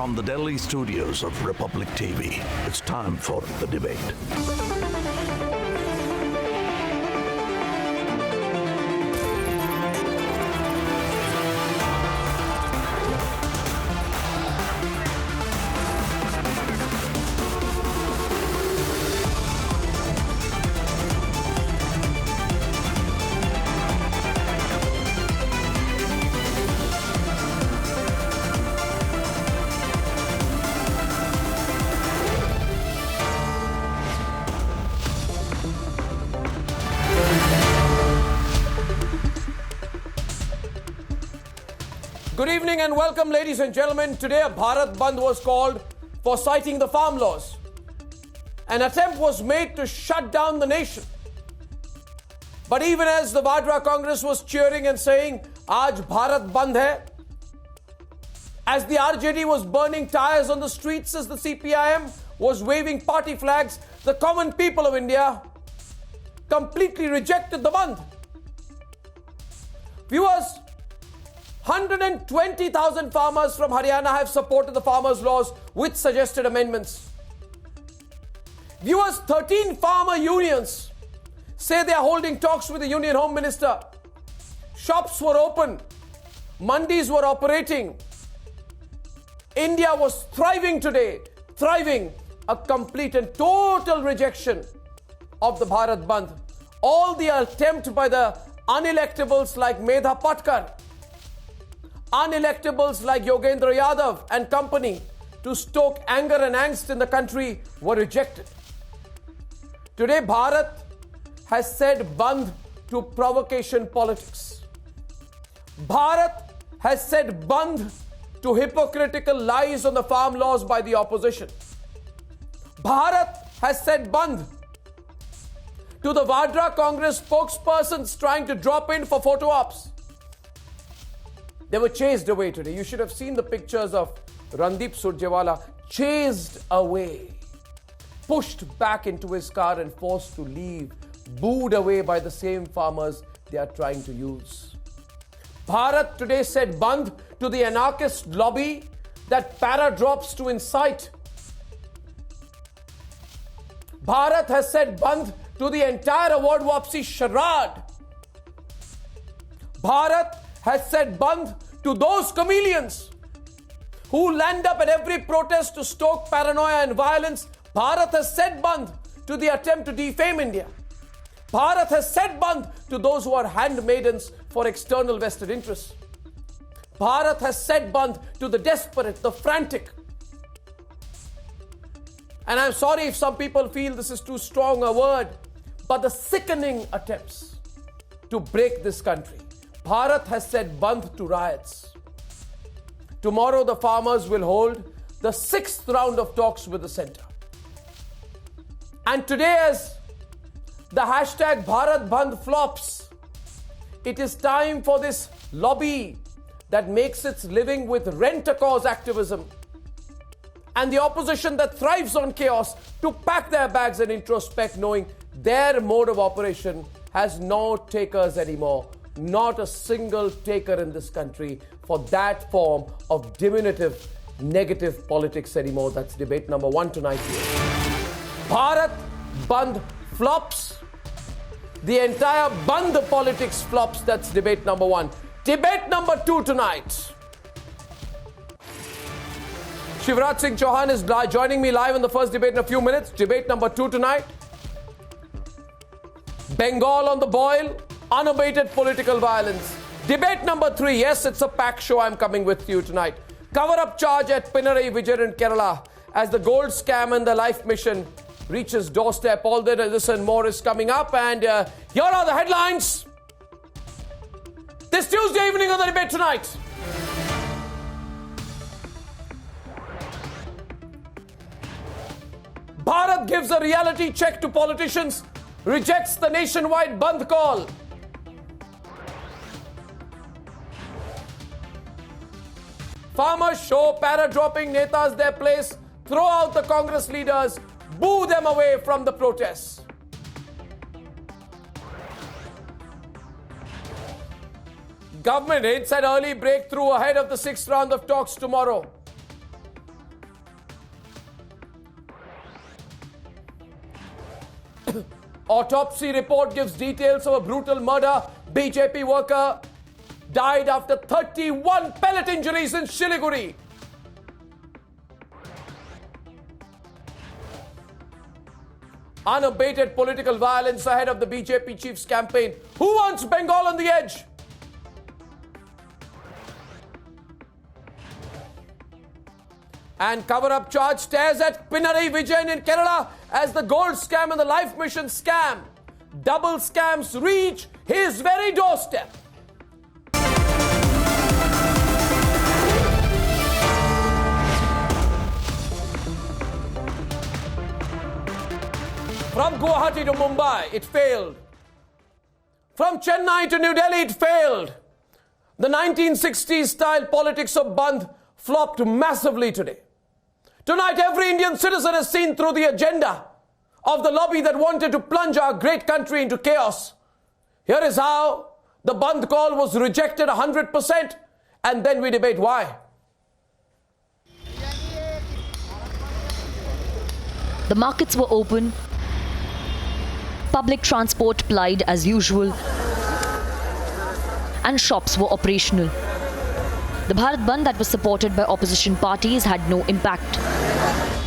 from the Delhi studios of Republic TV, it's time for the debate. Good evening and welcome, ladies and gentlemen. Today, a Bharat Bandh was called for citing the farm laws. An attempt was made to shut down the nation. But even as the Vadra Congress was cheering and saying, Aaj Bharat Bandh hai, as the RJD was burning tires on the streets, as the CPIM was waving party flags, the common people of India completely rejected the Bandh. Viewers, 120,000 farmers from Haryana have supported the farmers' laws with suggested amendments. Viewers, 13 farmer unions say they are holding talks with the Union Home Minister. Shops were open. Mandis were operating. India was thriving today. Thriving. A complete and total rejection of the Bharat Bandh. All the attempt by the unelectables like Medha Patkar, unelectables like Yogendra Yadav and company to stoke anger and angst in the country were rejected. Today, Bharat has said bandh to provocation politics. Bharat has said bandh to hypocritical lies on the farm laws by the opposition. Bharat has said bandh to the Vadra Congress spokespersons trying to drop in for photo ops. They were chased away today. You should have seen the pictures of Randeep Surjewala chased away, pushed back into his car and forced to leave, booed away by the same farmers they are trying to use. Bharat today said bandh to the anarchist lobby that para drops to incite. Bharat has said bandh to the entire award wapsi charade. Bharat has said bandh to those chameleons who land up at every protest to stoke paranoia and violence. Bharat has said bandh to the attempt to defame India. Bharat has said bandh to those who are handmaidens for external vested interests. Bharat has said bandh to the desperate, the frantic. And I'm sorry if some people feel this is too strong a word, but the sickening attempts to break this country. Bharat has said bandh to riots. Tomorrow the farmers will hold the 6th round of talks with the centre. And today, as the hashtag Bharat Bandh flops, it is time for this lobby that makes its living with rent-a-cause activism and the opposition that thrives on chaos to pack their bags and introspect, knowing their mode of operation has no takers anymore. Not a single taker in this country for that form of diminutive, negative politics anymore. That's debate number 1 tonight here. Bharat Bandh flops. The entire Bandh politics flops. That's debate number 1. Debate number 2 tonight. Shivraj Singh Chauhan is joining me live in the first debate in a few minutes. Debate number 2 tonight. Bengal on the boil. Unabated political violence. Debate number 3. Yes, it's a packed show. I'm coming with you tonight. Cover-up charge at Pinarayi Vijayan in Kerala as the gold scam and the life mission reaches doorstep. All this and more is coming up. And here are the headlines. This Tuesday evening on the debate tonight. Bharat gives a reality check to politicians. Rejects the nationwide bandh call. Farmers show para-dropping netas their place, throw out the Congress leaders, boo them away from the protests. Government hints at early breakthrough ahead of the 6th round of talks tomorrow. Autopsy report gives details of a brutal murder. BJP worker died after 31 pellet injuries in Siliguri. Unabated political violence ahead of the BJP chief's campaign. Who wants Bengal on the edge? And cover-up charge stares at Pinarayi Vijayan in Kerala as the gold scam and the life mission scam. Double scams reach his very doorstep. From Guwahati to Mumbai, it failed. From Chennai to New Delhi, it failed. The 1960s style politics of Bandh flopped massively today. Tonight, every Indian citizen has seen through the agenda of the lobby that wanted to plunge our great country into chaos. Here is how the Bandh call was rejected 100%, and then we debate why. The markets were open, public transport plied as usual, and shops were operational. The Bharat Bandh that was supported by opposition parties had no impact.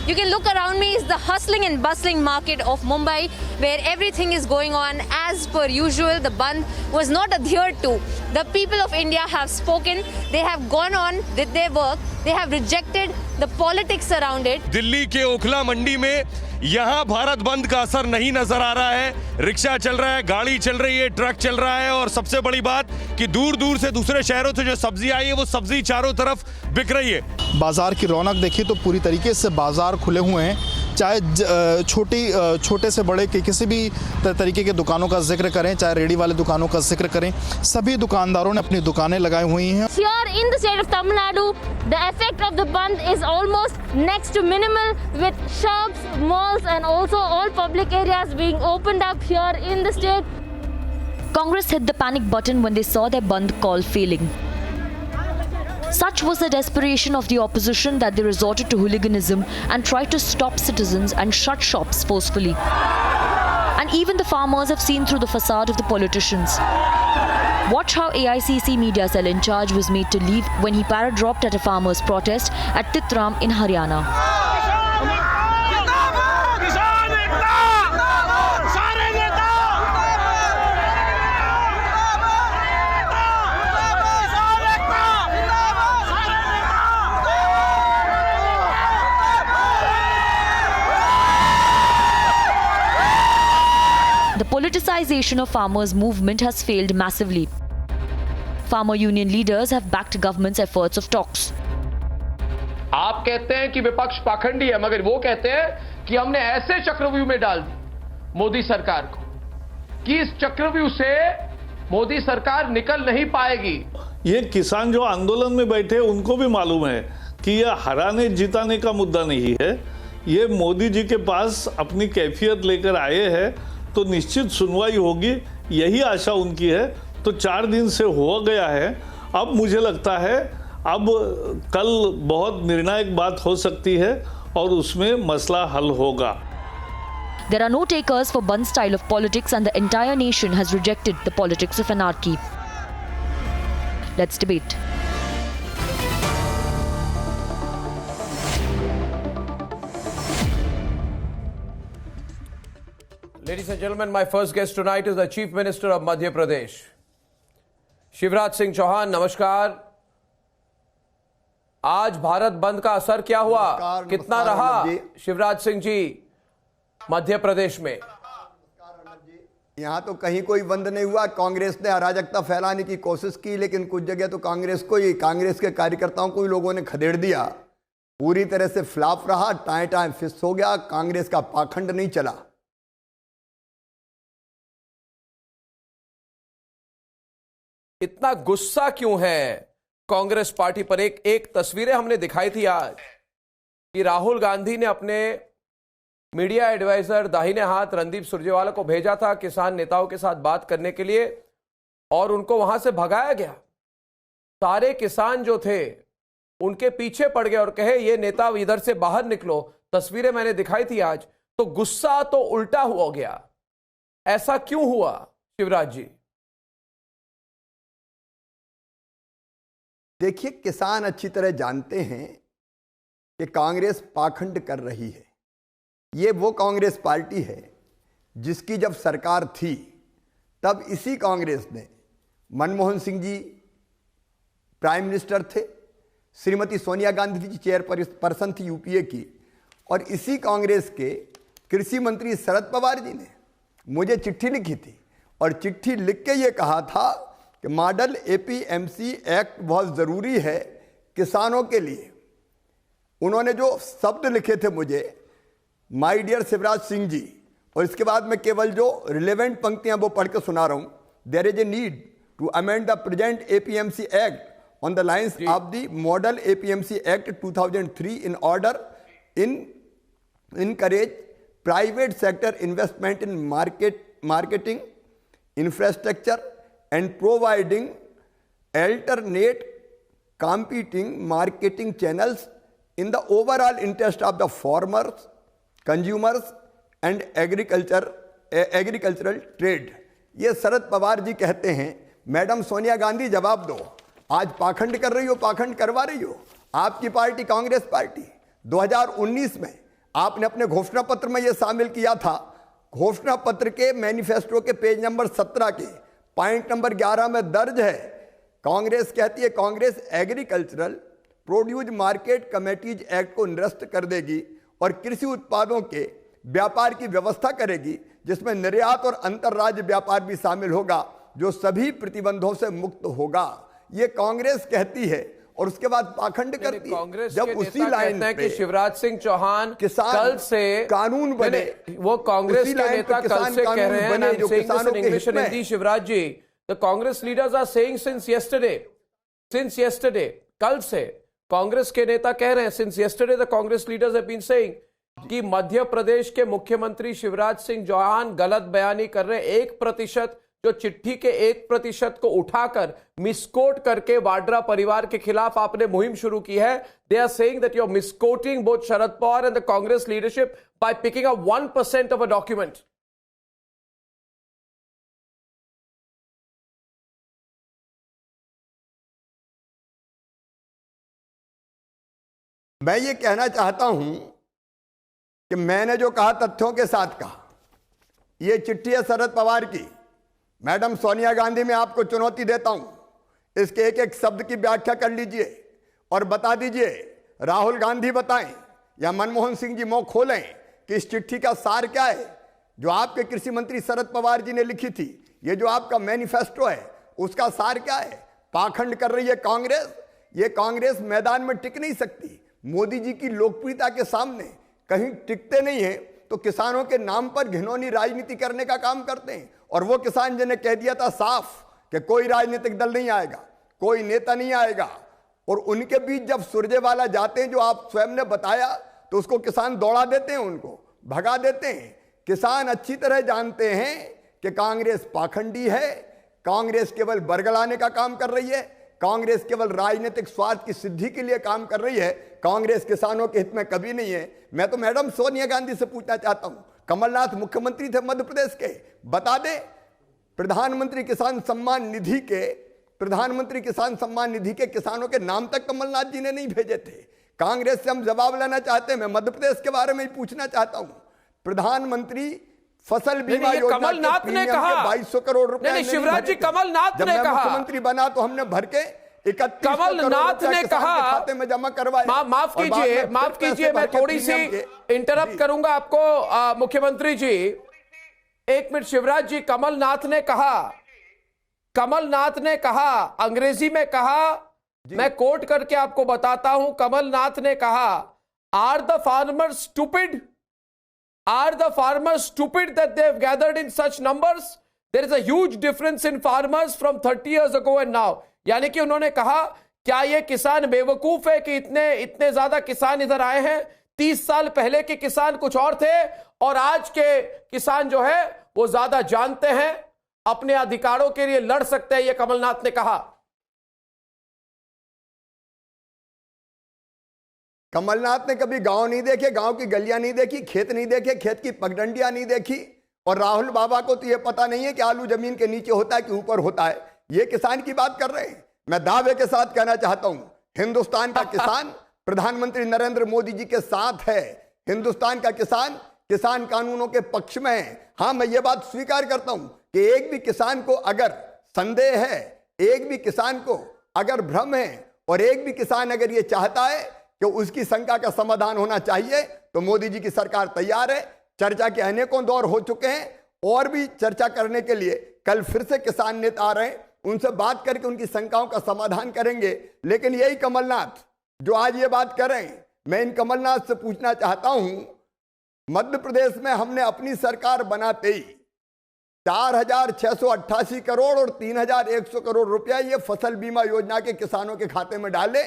You can look around me. It's the hustling and bustling market of Mumbai, where everything is going on as per usual. The Bandh was not adhered to. The people of India have spoken. They have gone on with their work. They have rejected the politics around it. Delhi के ओखला मंडी में यहाँ भारत बंद का असर नहीं नजर आ रहा है। रिक्शा चल रहा है, गाड़ी चल रही है, ट्रक चल रहा है और सबसे बड़ी बात कि दूर दूर से दूसरे शहरों से जो सब्जी आई है वो सब्जी चारों तरफ बिक रही है। बाजार की रौनक देखिए तो पूरी तरीके से बाजार खुले हुए हैं, चाहे छोटे से बड़े के किसी भी तरीके के दुकानों का जिक्र करें, चाहे रेडी वाले दुकानों का जिक्र करें, सभी दुकानदारों ने अपनी दुकानें लगाई हुई हैं। Here in the state of Tamil Nadu, the effect of the Bandh is almost next to minimal, with shops, malls and also all public areas being opened up here in the state. Congress hit the panic button when they saw their Bandh call failing. Such was the desperation of the opposition that they resorted to hooliganism and tried to stop citizens and shut shops forcefully. And even the farmers have seen through the facade of the politicians. Watch how AICC media cell in charge was made to leave when he para-dropped at a farmers' protest at Titram in Haryana. The politicization of farmers' movement has failed massively. Farmer union leaders have backed government's efforts of talks. आप कहते हैं कि विपक्ष पाखंडी है, मगर वो कहते हैं कि हमने ऐसे चक्रव्यूह में डाल दी मोदी सरकार को कि इस चक्रव्यूह से मोदी सरकार निकल नहीं पाएगी। ये किसान जो आंदोलन में बैठे उनको भी मालूम है कि ये हराने जिताने का मुद्दा नहीं है। ये मोदी जी के पास अपनी कैफियत लेकर आए हैं तो निश्चित सुनवाई होगी, यही आशा उनकी है। तो 4 दिन से हो गया है, अब मुझे लगता है अब कल बहुत निर्णायक बात हो सकती है और उसमें मसला हल होगा। There are no takers for Bandh style of politics and the entire nation has rejected the politics of anarchy. Let's debate. Ladies and gentlemen, my first guest tonight is the Chief Minister of Madhya Pradesh, Shivraj Singh Chauhan. नमस्कार। आज भारत बंद का असर क्या हुआ, कितना रहा शिवराज सिंह जी मध्य प्रदेश में? यहाँ तो कहीं कोई बंद नहीं हुआ। कांग्रेस ने अराजकता फैलाने की कोशिश की, लेकिन कुछ जगह तो कांग्रेस के कार्यकर्ताओं को ही लोगों ने खदेड़ दिया। पूरी तरह से फ्लॉप रहा, टाइम फिक्स हो गया, कांग्रेस का पाखंड नहीं चला। इतना गुस्सा क्यों है कांग्रेस पार्टी पर? एक तस्वीरें हमने दिखाई थी आज कि राहुल गांधी ने अपने मीडिया एडवाइजर दाहिने हाथ रणदीप सुरजेवाला को भेजा था किसान नेताओं के साथ बात करने के लिए, और उनको वहां से भगाया गया। सारे किसान जो थे उनके पीछे पड़ गए और कहे ये नेता इधर से बाहर निकलो। तस्वीरें मैंने दिखाई थी आज। तो गुस्सा तो उल्टा हो गया। ऐसा क्यों हुआ शिवराज जी? देखिए, किसान अच्छी तरह जानते हैं कि कांग्रेस पाखंड कर रही है। ये वो कांग्रेस पार्टी है जिसकी जब सरकार थी तब इसी कांग्रेस ने, मनमोहन सिंह जी प्राइम मिनिस्टर थे, श्रीमती सोनिया गांधी जी चेयरपर्सन थी यूपीए की, और इसी कांग्रेस के कृषि मंत्री शरद पवार जी ने मुझे चिट्ठी लिखी थी और चिट्ठी लिख के ये कहा था कि मॉडल एपीएमसी एक्ट बहुत ज़रूरी है किसानों के लिए। उन्होंने जो शब्द लिखे थे मुझे, माय डियर शिवराज सिंह जी, और इसके बाद मैं केवल जो रिलेवेंट पंक्तियां वो पढ़ के सुना रहा हूं। There is a need to amend the present APMC act on the lines of the Model APMC Act 2003 in order in encourage private sector investment in marketing, infrastructure and providing alternate competing marketing channels in the overall interest of the farmers, consumers and agricultural trade। ये शरद पवार जी कहते हैं। Madam Sonia Gandhi जवाब दो, आज पाखंड कर रही हो, पाखंड करवा रही हो। आपकी पार्टी कांग्रेस पार्टी 2019 में आपने अपने घोषणा पत्र में यह शामिल किया था। घोषणा पत्र के मैनिफेस्टो के पेज नंबर 17 के पॉइंट नंबर 11 में दर्ज है, कांग्रेस कहती है Congress agricultural produce market committees act को निरस्त कर देगी और कृषि उत्पादों के व्यापार की व्यवस्था करेगी, जिसमें निर्यात और अंतर्राज्य व्यापार भी शामिल होगा, जो सभी प्रतिबंधों से मुक्त होगा। ये कांग्रेस कहती है और उसके बाद पाखंड करती है। जब उसी लाइन पे कि शिवराज सिंह चौहान किसान कल से कानून बने, वो कांग्रेस के नेता कल से कह रहे हैं, जो किसानों के हित में Hindi, Shivraj ji, the Congress leaders are saying since yesterday, कल से कांग्रेस के नेता कह रहे हैं, since yesterday the Congress leaders have been saying कि मध्य प्रदेश के मुख्यमंत्री शिवराज सिंह चौहान गलत बयानी कर रहे हैं। 1% जो चिट्ठी के 1% को उठाकर मिसकोट करके वाड्रा परिवार के खिलाफ आपने मुहिम शुरू की है। They are saying that you are misquoting both Sharad Pawar and the Congress leadership by picking up 1% of a document. मैं ये कहना चाहता हूं कि मैंने जो कहा तथ्यों के साथ कहा। ये चिट्ठी है शरद पवार की। मैडम सोनिया गांधी, मैं आपको चुनौती देता हूं, इसके एक एक शब्द की व्याख्या कर लीजिए और बता दीजिए। राहुल गांधी बताएं या मनमोहन सिंह जी मुंह खोलें कि इस चिट्ठी का सार क्या है जो आपके कृषि मंत्री शरद पवार जी ने लिखी थी। ये जो आपका मैनिफेस्टो है उसका सार क्या है? पाखंड कर रही है कांग्रेस। ये कांग्रेस मैदान में टिक नहीं सकती। मोदी जी की लोकप्रियता के सामने कहीं टिकते नहीं है, तो किसानों के नाम पर घिनौनी राजनीति करने का काम करते हैं। और वो किसान जिन्हें कह दिया था साफ कि कोई राजनीतिक दल नहीं आएगा, कोई नेता नहीं आएगा, और उनके बीच जब सुरजेवाला जाते हैं, जो आप स्वयं ने बताया, तो उसको किसान दौड़ा देते हैं, उनको भगा देते हैं। किसान अच्छी तरह जानते हैं कि कांग्रेस पाखंडी है, कांग्रेस केवल बरगलाने का काम कर रही है, कांग्रेस केवल राजनीतिक स्वार्थ की सिद्धि के लिए काम कर रही है। कांग्रेस किसानों के हित में कभी नहीं है। मैं तो मैडम सोनिया गांधी से पूछना चाहता हूं, कमलनाथ मुख्यमंत्री थे मध्य प्रदेश के, बता दे प्रधानमंत्री किसान सम्मान निधि के किसानों के नाम तक कमलनाथ जी ने नहीं भेजे थे। कांग्रेस से हम जवाब लेना चाहते हैं। मैं मध्य प्रदेश के बारे में ही पूछना चाहता हूं। प्रधानमंत्री फसल बीमा योजना कमलनाथ ने कहा 2200 करोड़ रुपए शिवराज जी, कमलनाथ ने कहा, मुख्यमंत्री बना तो हमने भर के 31 कमलनाथ ने कहा खाते में जमा करवाए। माफ कीजिए, मैं थोड़ी सी इंटरप्ट करूंगा आपको मुख्यमंत्री जी, एक मिनट। शिवराज जी, कमलनाथ ने कहा अंग्रेजी में कहा, मैं कोट करके आपको बताता हूं। कमलनाथ ने कहा, are the farmers stupid? Are the farmers stupid that they have gathered in such numbers? There is a huge difference in farmers from 30 years ago and now. यानी कि उन्होंने कहा, क्या ये किसान बेवकूफ है कि इतने ज्यादा किसान इधर आए हैं? 30 साल पहले के किसान कुछ और थे और आज के किसान जो है वो ज्यादा जानते हैं, अपने अधिकारों के लिए लड़ सकते हैं, ये कमलनाथ ने कहा। कमलनाथ ने कभी गांव नहीं देखे, गांव की गलियां नहीं देखी, खेत नहीं देखे, खेत की पगडंडियां नहीं देखी। और राहुल बाबा को तो ये पता नहीं है कि आलू जमीन के नीचे होता है कि ऊपर होता है। ये किसान की बात कर रहे हैं। मैं दावे के साथ कहना चाहता हूं, हिंदुस्तान का किसान प्रधानमंत्री नरेंद्र मोदी जी के साथ है। हिंदुस्तान का किसान किसान कानूनों के पक्ष में है। हाँ, मैं ये बात स्वीकार करता हूं कि एक भी किसान को अगर संदेह है, एक भी किसान को अगर भ्रम है, और एक भी किसान अगर ये चाहता है कि उसकी शंका का समाधान होना चाहिए, तो मोदी जी की सरकार तैयार है। चर्चा के अनेकों दौर हो चुके हैं और भी चर्चा करने के लिए कल फिर से किसान नेता आ रहे हैं, उनसे बात करके उनकी शंकाओं का समाधान करेंगे। लेकिन यही कमलनाथ जो आज ये बात कर रहे हैं, मैं इन कमलनाथ से पूछना चाहता हूं, मध्य प्रदेश में हमने अपनी सरकार बनाते ही 4,688 करोड़ और 3,100 करोड़ रुपया ये फसल बीमा योजना के किसानों के खाते में डाले।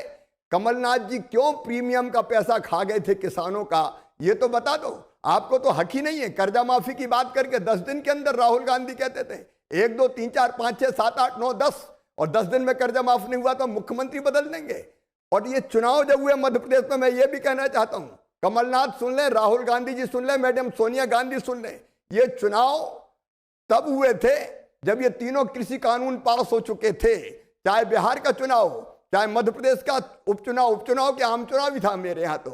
कमलनाथ जी क्यों प्रीमियम का पैसा खा गए थे किसानों का, ये तो बता दो। आपको तो हक ही नहीं है। कर्जा माफी की बात करके 10 दिन के अंदर राहुल गांधी कहते थे 1 2 3 4 5 6 7 8 9 10, और 10 दिन में कर्जा माफ नहीं हुआ तो मुख्यमंत्री बदल देंगे। और ये चुनाव जब हुए मध्य प्रदेश में, मैं ये भी कहना चाहता हूं, कमलनाथ सुन ले, राहुल गांधी जी सुन ले, मैडम सोनिया गांधी सुन ले, ये चुनाव तब हुए थे जब ये तीनों कृषि कानून पास हो चुके थे। चाहे बिहार का चुनाव हो, चाहे मध्य प्रदेश का उपचुनाव के आम चुनाव भी था मेरे यहाँ, तो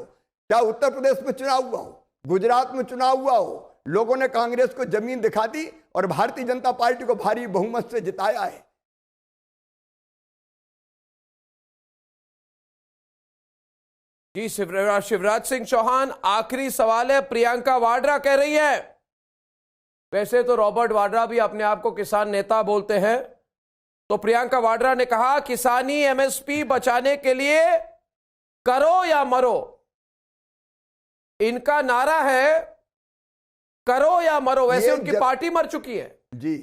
चाहे उत्तर प्रदेश में चुनाव हुआ हो, गुजरात में चुनाव हुआ हो, लोगों ने कांग्रेस को जमीन दिखा दी और भारतीय जनता पार्टी को भारी बहुमत से जिताया है। जी शिवराज सिंह चौहान, आखिरी सवाल है। प्रियंका वाड्रा कह रही है, वैसे तो रॉबर्ट वाड्रा भी अपने आप को किसान नेता बोलते हैं, तो प्रियंका वाड्रा ने कहा किसानी एमएसपी बचाने के लिए करो या मरो। इनका नारा है करो या मरो। वैसे उनकी पार्टी मर चुकी है जी,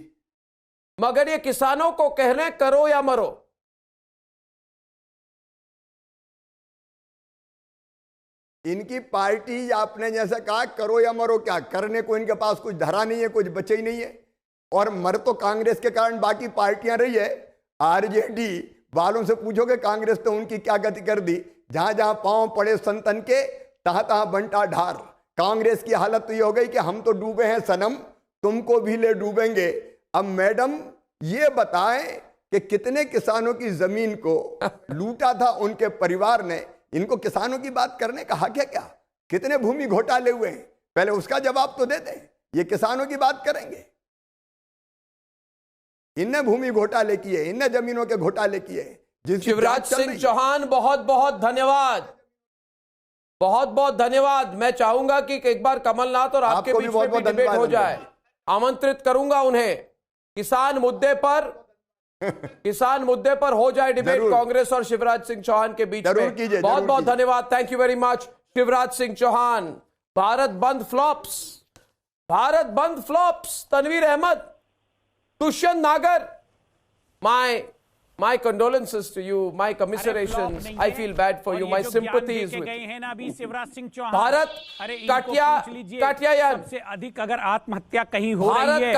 मगर ये किसानों को कह रहे हैं करो या मरो। इनकी पार्टी, आपने जैसा कहा करो या मरो, क्या करने को इनके पास कुछ धरा नहीं है, कुछ बचे ही नहीं है। और मर तो कांग्रेस के कारण बाकी पार्टियां रही है। आरजेडी वालों से पूछोगे कांग्रेस तो उनकी क्या गति कर दी। जहां जहां पांव पड़े संतन के, तहां तहां बंटा ढार। कांग्रेस की हालत तो ये हो गई कि हम तो डूबे हैं सनम, तुमको भी ले डूबेंगे। अब मैडम ये बताएं कि कितने किसानों की जमीन को लूटा था उनके परिवार ने। इनको किसानों की बात करने का हक है क्या? कितने भूमि घोटाले हुए हैं, पहले उसका जवाब तो देते हैं। ये किसानों की बात करेंगे। इनने भूमि घोटाले किए, इनने जमीनों के घोटाले किए। शिवराज सिंह चौहान, बहुत बहुत धन्यवाद, बहुत बहुत धन्यवाद। मैं चाहूंगा कि एक बार कमलनाथ और आपके बीच में भी डिबेट हो जाए। आमंत्रित करूंगा उन्हें किसान मुद्दे पर हो जाए डिबेट कांग्रेस और शिवराज सिंह चौहान के बीच में। बहुत बहुत धन्यवाद, thank you very much Shivraj Singh Chouhan. Bharat bandh flops, Tanveer Ahmad, Dushyant नागर, my condolences to you, my commiserations, I feel bad for you, my sympathy is with you. Bharat काटियायन सबसे अधिक अगर आत्महत्या कहीं हो रही है,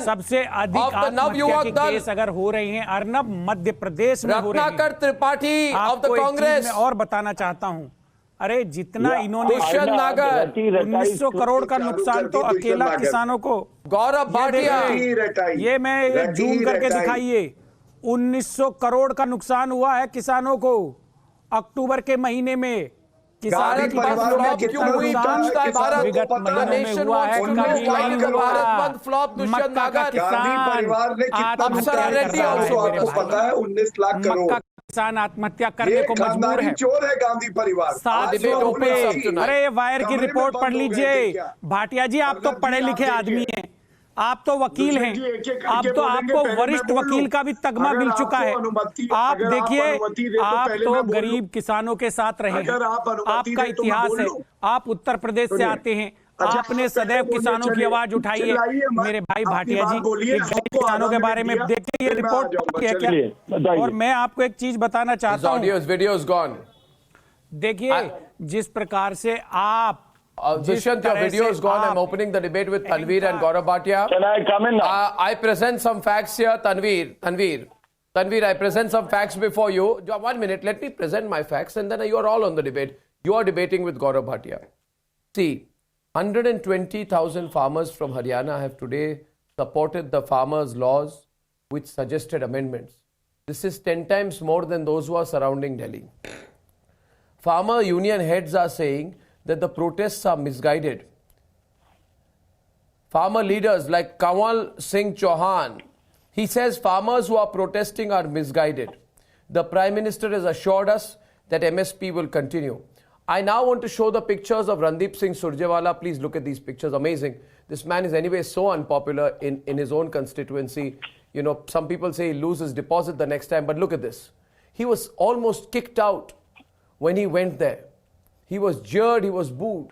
सबसे अधिक नवयुवक आत्महत्या के केस अगर हो रहे हैं अर्नब मध्य प्रदेश में हो रहे हैं। Ratnakar Tripathi of the Congress. और बताना चाहता हूं, अरे जितना इन्होंने दुष्यंत नागर 1900 करोड़ का नुकसान तो अकेला किसानों को, गौरव भाटिया, ये मैं जूम करके दिखाइए, 1900 करोड़ का नुकसान हुआ है किसानों को अक्टूबर के महीने में। किसानों की क्यों हुई? विगत महीनों में हुआ है, किसान आत्महत्या करने को मजबूर है। चोर है गांधी परिवार। 700 रुपए। अरे वायर की रिपोर्ट पढ़ लीजिए भाटिया जी, आप तो पढ़े लिखे आदमी हैं, आप तो वकील हैं, आप तो आपको वरिष्ठ वकील का भी तगमा मिल चुका है। आप देखिए, आप तो गरीब किसानों के साथ रहे हैं, आपका इतिहास है, आप उत्तर प्रदेश से आते हैं, आपने सदैव किसानों की आवाज उठाई है। मेरे भाई भाटिया जी, किसानों के बारे में देखिए, ये रिपोर्ट है क्या? और मैं आपको एक चीज बताना चाहता हूँ, देखिए जिस प्रकार से आप Dushyanth, your video is gone. I'm opening the debate with Tanveer and Gaurav Bhatia. Can I come in now? I present some facts here, Tanveer, I present some facts before you. 1 minute, let me present my facts and then you are all on the debate. You are debating with Gaurav Bhatia. See, 120,000 farmers from Haryana have today supported the farmers' laws with suggested amendments. This is 10 times more than those who are surrounding Delhi. Farmer union heads are saying that the protests are misguided. Farmer leaders like Kanwal Singh Chauhan, he says farmers who are protesting are misguided. The Prime Minister has assured us that MSP will continue. I now want to show the pictures of Randeep Singh Surjewala. Please look at these pictures. Amazing. This man is anyway so unpopular in his own constituency. You know, some people say he loses deposit the next time, but look at this. He was almost kicked out when he went there. He was jeered, he was booed.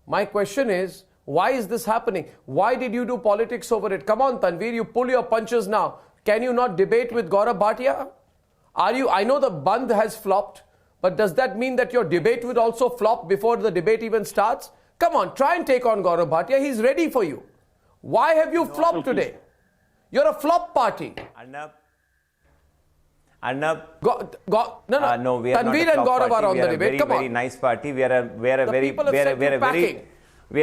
My question is, why is this happening? Why did you do politics over it? Come on, Tanveer, you pull your punches now. Can you not debate with Gaurav Bhatia? I know the Bandh has flopped, but does that mean that your debate will also flop before the debate even starts? Come on, try and take on Gaurav Bhatia. He's ready for you. Why have you flopped today? You're a flop party. Arnab. No, we are Tanveer not a and Gaurav party. are on the debate. Come on. Very nice party. We are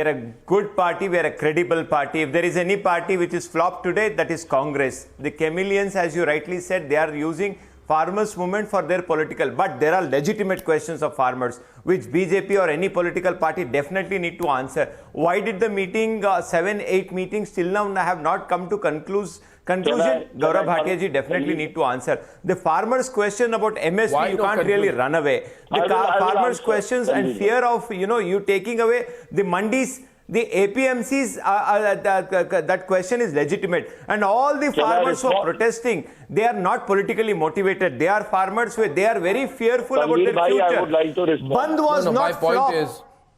a good party. We are a credible party. If there is any party which is flopped today, that is Congress. The chameleons, as you rightly said, they are using farmers' movement for their political. But there are legitimate questions of farmers, which BJP or any political party definitely need to answer. Why did the meeting, 7-8 meetings till now have not come to conclusion? Gaurav Bhatia ji definitely need to answer. The farmers' question about MSP, you can't really run away. The farmers' questions and fear of, you taking away the mandis, the APMCs, that question is legitimate. And all the farmers who are protesting, they are not politically motivated. They are farmers who they are very fearful about their future. I would like to respond. Bandh was not flop.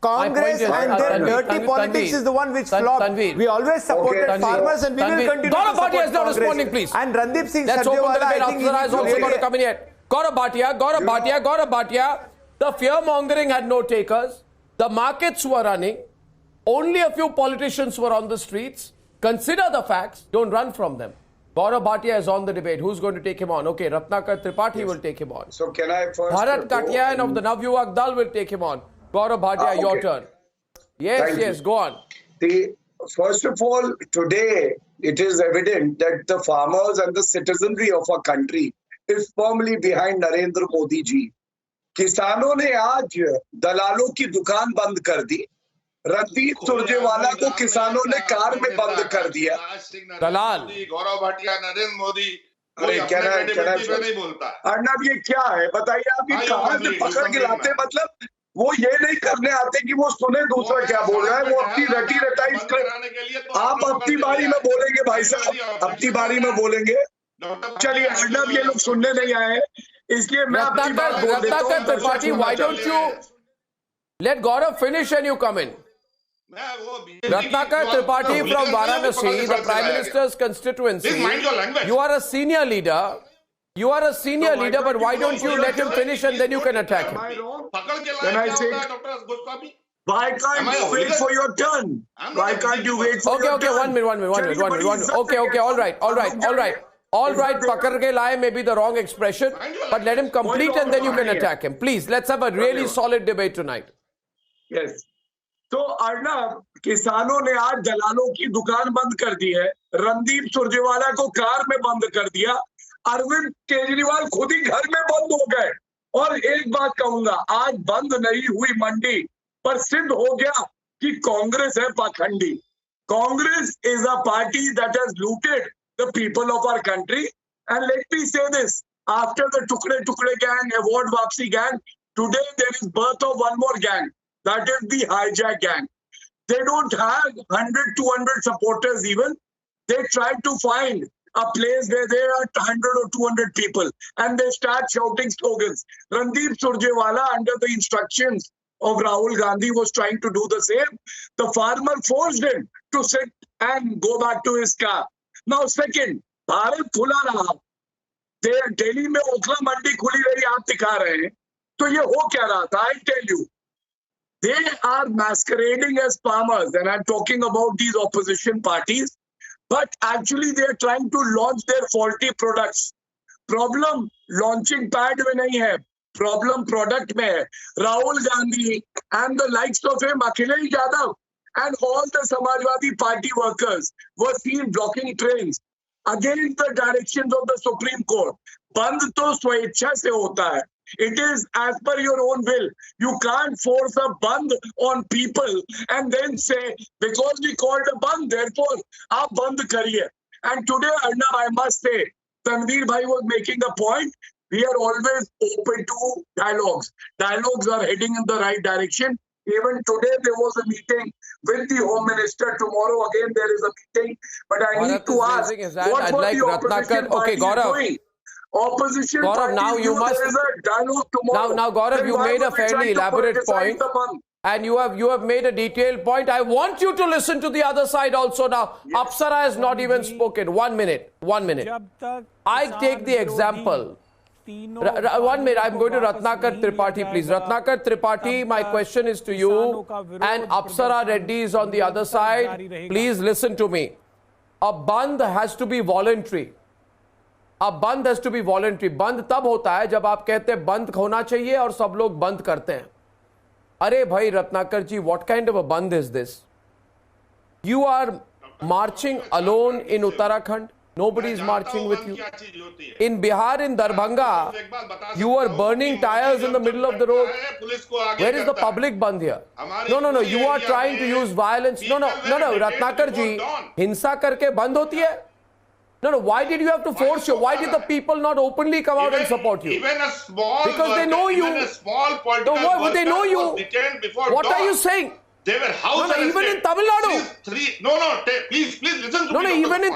Congress and their dirty politics is the one which flopped. We always supported farmers and we will continue Gaurav to support Bhatia is not Congress. responding, please. And Randeep Singh Let's open the Surjewala, debate. I think Afzal is also going to come in yet. Gaurav Bhatia. The fear-mongering had no takers. The markets were running. Only a few politicians were on the streets. Consider the facts. Don't run from them. Gaurav Bhatia is on the debate. Who's going to take him on? Okay, Ratnakar Tripathi will take him on. So can I first... Bharat Katyayan of the Navyuvak Dal will take him on. Gaurav Bhatia, your turn. Yes, go on. First of all, today it is evident that the farmers and the citizenry of our country is firmly behind Narendra Modi ji. किसानों ने आज दलालों की दुकान बंद कर दी. रणदीप सुरजेवाला को किसानों ने कार में बंद कर दिया. दलाल गौरव भाटिया, नरेंद्र मोदी, नहीं बोलता. अर्नब ये क्या है बताइए आप, ये कहां से पकड़ के लाते? मतलब वो ये नहीं करने आते कि वो सुने दूसरा क्या बोल रहा है, वो अपनी रटी रटाई स्क्रिप्ट. आप अपनी बारी में बोलेंगे भाई साहब, अपनी बारी में बोलेंगे. चलिए अर्नब, ये लोग सुनने नहीं आए, इसलिए मैं अपनी बात बोल देता हूं. Why don't you let Gaurav finish and you come in? Ratnakar Tripathi from Varanasi, the Prime Minister's constituency. You are a senior leader. But why don't you let him finish and then you can attack him? When I say, why can't you wait for your turn? Why can't you wait for your turn? One minute. Okay, all right, pakar ke laye may be the wrong expression, but let him complete and then you can attack him. Please, let's have a really solid debate tonight. Yes. तो अर्नब, किसानों ने आज दलालों की दुकान बंद कर दी है. रणदीप सुरजेवाला को कार में बंद कर दिया. अरविंद केजरीवाल खुद ही घर में बंद हो गए. और एक बात कहूंगा, आज बंद नहीं हुई मंडी पर सिद्ध हो गया कि कांग्रेस है पाखंडी. Congress is a party that has looted the people of our country. And let me say this, after the tukde tukde gang, award wapsi gang, today there is birth of one more gang. That is the hijack gang. They don't have 100, 200 supporters even. They try to find a place where there are 100 or 200 people and they start shouting slogans. Randeep Surjewala, under the instructions of Rahul Gandhi, was trying to do the same. The farmer forced him to sit and go back to his car. Now second, Bharat खुला रहा. Delhi में ओखला मंडी खुली रही, आप दिखा रहे हैं. तो ये हो क्या रहा था? I tell you. They are masquerading as farmers, and I'm talking about these opposition parties, but actually they are trying to launch their faulty products. Problem launching pad में नहीं है, प्रॉब्लम प्रोडक्ट में है. Rahul Gandhi and the likes of him, Akhilesh Yadav and all the Samajwadi Party workers were seen blocking trains against the directions of the Supreme Court. बंद तो स्वेच्छा से होता है. It is as per your own will. You can't force a band on people and then say, because we called a band, therefore, आप बंद करिए. And today, Arnab, I must say, Tanveer Bhai was making a point. We are always open to dialogues. Dialogues are heading in the right direction. Even today, there was a meeting with the Home Minister. Tomorrow, again, there is a meeting. But I need to ask, what was the opposition party doing? Opposition Gaurav, now you must. There is a dialogue tomorrow. Now, Gaurav, you made a fairly elaborate point, and you have made a detailed point. I want you to listen to the other side also now. Yes. Apsara has not even spoken. 1 minute. 1 minute. I take the example. 1 minute. I'm going to Ratnakar Tripathi, please. Ratnakar Tripathi, my question is to you, and Apsara Reddy is on the other side. Please listen to me. A bandh has to be voluntary. अब बंद has to B voluntary. बंद तब होता है जब आप कहते हैं बंद होना चाहिए और सब लोग बंद करते हैं. अरे भाई Ratnakar ji, what kind of a bandh is this? You are marching alone in Uttarakhand. Nobody is marching with you. In Bihar, in Darbhanga, you were burning tires in the middle of the road. Where is the public bandh here? No. You are trying to use violence. No. Ratnakar ji, हिंसा करके बंद होती है? No. Why did you have to force you? Why did the people not openly come out and support you? Even a small, because they know you. Even a small political no, they know you. What dawn. are you saying? They were house arrested. Even in Tamil Nadu. Please listen to me. Even in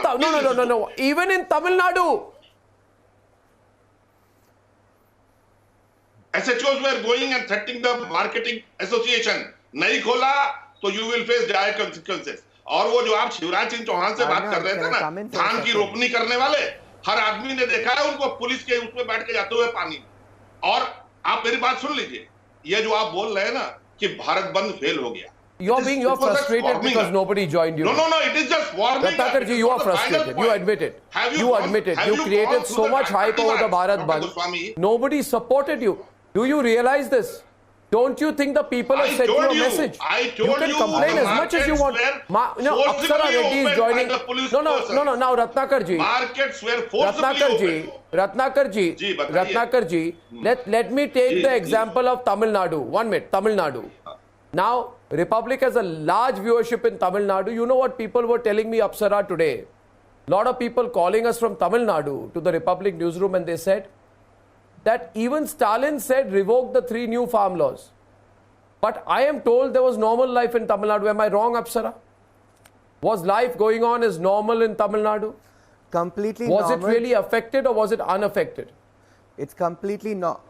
no. Even in Tamil Nadu. SHOs were going and threatening the marketing association. नहीं खोला तो you will face dire consequences. और वो जो आप शिवराज सिंह चौहान से बात कर रहे थे ना, धान की रोपनी करने वाले, हर आदमी ने देखा है उनको पुलिस के उसमें बैठ के जाते हुए पानी में. और आप मेरी बात सुन लीजिए, ये जो आप बोल रहे हैं ना कि भारत बंद फेल हो गया. You're frustrated because nobody joined you. No. It is just warming. Ratnakar ji, you are frustrated. You admit it. You admit it. You created so much hype over the Bharat Bandh. Nobody supported you. Do you realize this? Don't you think the people have sent you a message? You can complain as much as you want. Apsara Reddy is joining. No. Now, Ratnakar ji. Markets were forcibly Ratnakar ji. Let me take the example of Tamil Nadu. 1 minute. Tamil Nadu. Now, Republic has a large viewership in Tamil Nadu. You know what people were telling me, Apsara, today? A lot of people calling us from Tamil Nadu to the Republic newsroom, and they said that even Stalin said revoke the 3 new farm laws. But I am told there was normal life in Tamil Nadu. Am I wrong, Apsara? Was life going on as normal in Tamil Nadu? Completely normal. Was it really affected or was it unaffected? It's completely not.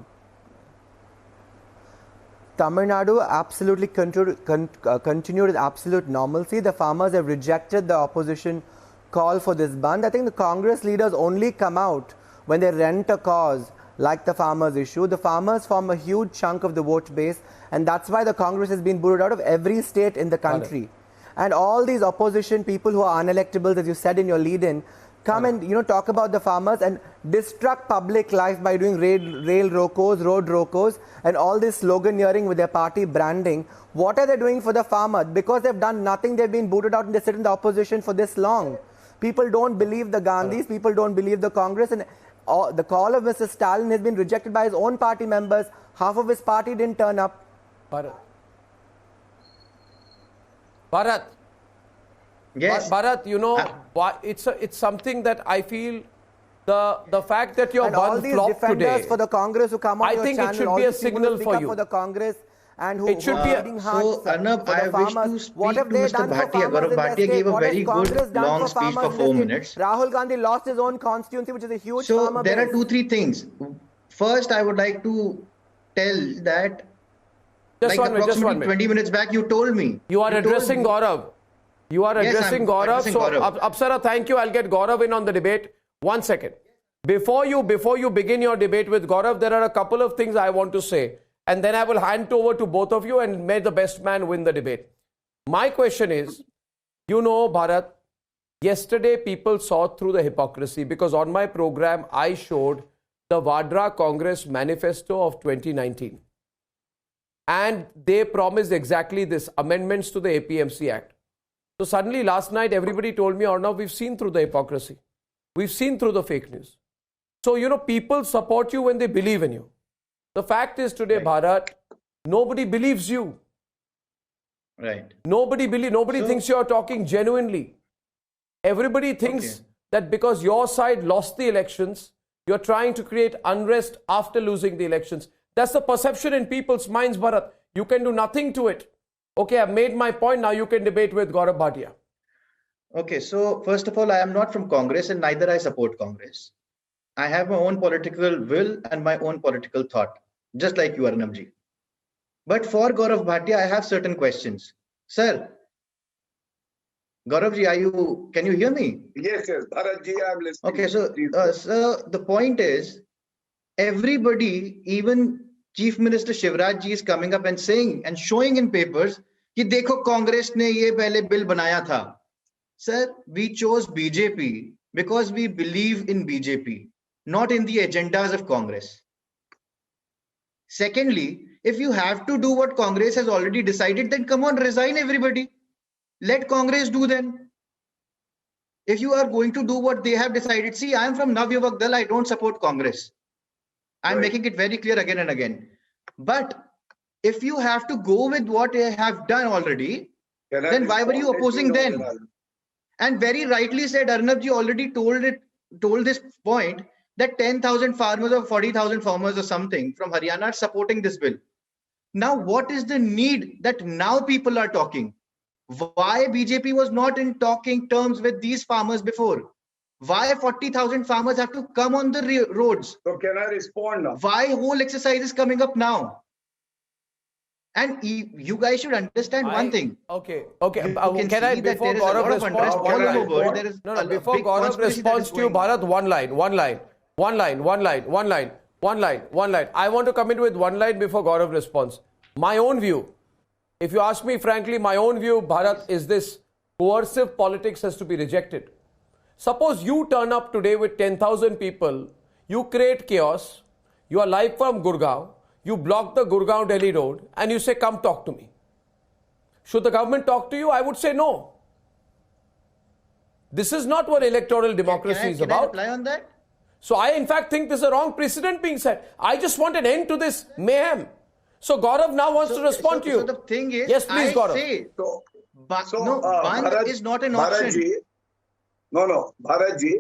Tamil Nadu absolutely continued with absolute normalcy. The farmers have rejected the opposition call for this bandh. I think the Congress leaders only come out when they rent a cause like the farmers issue. The farmers form a huge chunk of the vote base, and that's why the Congress has been booted out of every state in the country. And all these opposition people who are unelectable, as you said in your lead-in, come and talk about the farmers and destruct public life by doing rail rocos, road rocos, and all this sloganeering with their party branding. What are they doing for the farmers? Because they've done nothing, they've been booted out and they sit in the opposition for this long. People don't believe the Gandhis, people don't believe the Congress, and the call of Mr. Stalin has been rejected by his own party members. Half of his party didn't turn up. Bharat. Yes. Bharat, it's something that I feel the fact that your bandh flopped today. For the Congress who come on I think it should be a signal for you. For the Congress and who it should be so Arnab, I wish to speak to Mr. Bhatia. Gaurav Bhatia gave a very good long speech for 4 minutes. Rahul Gandhi lost his own constituency, which is a huge farmer base. So there are 2-3 things. First, I would like to tell that approximately 20 minutes back you told me. You are addressing Gaurav. You are addressing Gaurav. So, Apsara, thank you. I'll get Gaurav in on the debate. 1 second. Before you begin your debate with Gaurav, there are a couple of things I want to say. And then I will hand over to both of you and may the best man win the debate. My question is, Bharat, yesterday people saw through the hypocrisy because on my program, I showed the Vadra Congress manifesto of 2019. And they promised exactly this, amendments to the APMC Act. So suddenly last night everybody told me, Arnab, we've seen through the hypocrisy. We've seen through the fake news. So, people support you when they believe in you. The fact is today, Bharat, nobody believes you. Right. Nobody thinks you're talking genuinely. Everybody thinks that because your side lost the elections, you're trying to create unrest after losing the elections. That's the perception in people's minds, Bharat. You can do nothing to it. Okay, I've made my point. Now you can debate with Gaurav Bhatia. Okay, so first of all, I am not from Congress and neither I support Congress. I have my own political will and my own political thought, just like you, Arnabji. But for Gaurav Bhatia, I have certain questions. Sir, Gauravji, can you hear me? Yes, Bharatji, I'm listening. Okay, so the point is, everybody, even Chief Minister Shivraj ji is coming up and saying and showing in papers कि देखो कांग्रेस ने ये पहले bill बनाया था. Sir, we chose BJP because we believe in BJP, not in the agendas of Congress. Secondly, if you have to do what Congress has already decided, then come on, resign everybody. Let Congress do then. If you are going to do what they have decided, see, I am from Navyavak Dal, I don't support Congress. I'm making it very clear again and again. But if you have to go with what they have done already, then why were you opposing then? And very rightly said, Arnabji already told this point that 10,000 farmers or 40,000 farmers or something from Haryana are supporting this bill. Now, what is the need that now people are talking? Why BJP was not in talking terms with these farmers before? Why 40,000 farmers have to come on the roads? So can I respond now? Why whole exercise is coming up now? And you guys should understand one thing. Okay. Can I, before Gaurav responds, before Gaurav responds to you, Bharat, one line. I want to come in with one line before Gaurav responds. My own view, if you ask me frankly, my own view, Bharat, is this: coercive politics has to be rejected. Suppose you turn up today with 10,000 people, you create chaos, you are live from Gurgaon, you block the Gurgaon Delhi road and you say, come talk to me. Should the government talk to you? I would say no. This is not what electoral democracy is about. Can I reply on that? So I in fact think there's a wrong precedent being set. I just want an end to this mayhem. So Gaurav now wants to respond to you. So the thing is, yes, please, Gaurav. Bandh is not an option. Bharatji,